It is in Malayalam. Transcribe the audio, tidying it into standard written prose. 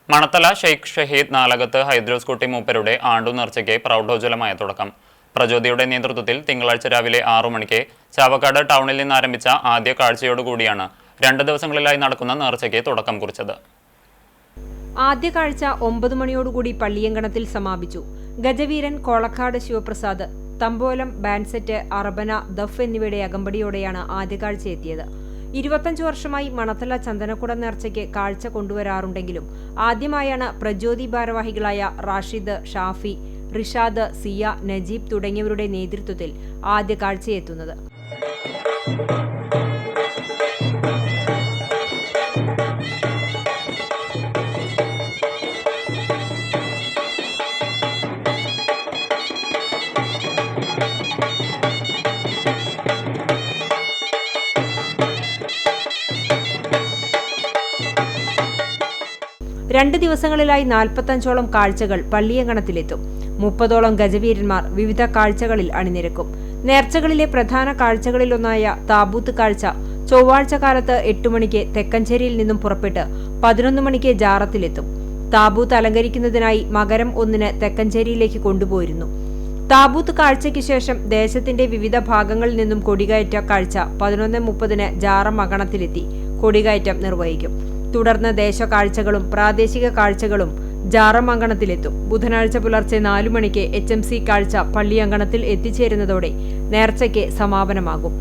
മണത്തല ഷെയ്ഖ് ഷഹീദ് നാലകത്ത് ഹൈദ്രോസ് കുട്ടി മൂപ്പരുടെ ആണ്ടുനേർച്ചയ്ക്ക് പ്രൗഢോജ്വലമായ തുടക്കം. പ്രചോദിയുടെ നേതൃത്വത്തിൽ തിങ്കളാഴ്ച രാവിലെ 6 മണിക്ക് ചാവക്കാട് ടൗണിൽ നിന്ന് ആരംഭിച്ച ആദ്യ കാഴ്ചയോടുകൂടിയാണ് 2 ദിവസങ്ങളിലായി നടക്കുന്ന നേർച്ചയ്ക്ക് തുടക്കം കുറിച്ചത്. ആദ്യ കാഴ്ച 9 മണിയോടുകൂടി പള്ളിയങ്കണത്തിൽ സമാപിച്ചു. ഗജവീരൻ കോളക്കാട് ശിവപ്രസാദ്, തമ്പോലം, ബാൻഡ്സെറ്റ്, അറബന, ദഫ് എന്നിവയുടെ അകമ്പടിയോടെയാണ് ആദ്യ കാഴ്ച എത്തിയത്. 25 വർഷമായി മണത്തല ചന്ദനക്കുട നേർച്ചയ്ക്ക് കാഴ്ച കൊണ്ടുവരാറുണ്ടെങ്കിലും ആദ്യമായാണ് പ്രചോദി ഭാരവാഹികളായ റാഷിദ്, ഷാഫി, റിഷാദ്, സിയ, നജീബ് തുടങ്ങിയവരുടെ നേതൃത്വത്തിൽ ആദ്യ കാഴ്ചയെത്തുന്നത്. രണ്ട് ദിവസങ്ങളിലായി 45ഓളം കാഴ്ചകൾ പള്ളിയങ്കണത്തിലെത്തും. 30ഓളം ഗജവീരന്മാർ വിവിധ കാഴ്ചകളിൽ അണിനിരക്കും. നേർച്ചകളിലെ പ്രധാന കാഴ്ചകളിലൊന്നായ താബൂത്ത് കാഴ്ച ചൊവ്വാഴ്ച കാലത്ത് 8 മണിക്ക് തെക്കഞ്ചേരിയിൽ നിന്നും പുറപ്പെട്ട് 11 മണിക്ക് ജാറത്തിലെത്തും. താബൂത്ത് അലങ്കരിക്കുന്നതിനായി മകരം 1-ന് തെക്കഞ്ചേരിയിലേക്ക് കൊണ്ടുപോയിരുന്നു. താബൂത്ത് കാഴ്ചയ്ക്ക് ശേഷം ദേശത്തിന്റെ വിവിധ ഭാഗങ്ങളിൽ നിന്നും കൊടികയറ്റ കാഴ്ച 11:30-ന് ജാറ മകണത്തിലെത്തി കൊടികയറ്റം നിർവഹിക്കും. തുടർന്ന് ദേശകാഴ്ചകളും പ്രാദേശിക കാഴ്ചകളും ജാറമംഗണത്തിലെത്തും. ബുധനാഴ്ച പുലർച്ചെ 4 മണിക്ക് HMC കാഴ്ച പള്ളിയങ്കണത്തിൽ എത്തിച്ചേരുന്നതോടെ നേർച്ചയ്ക്ക് സമാപനമാകും.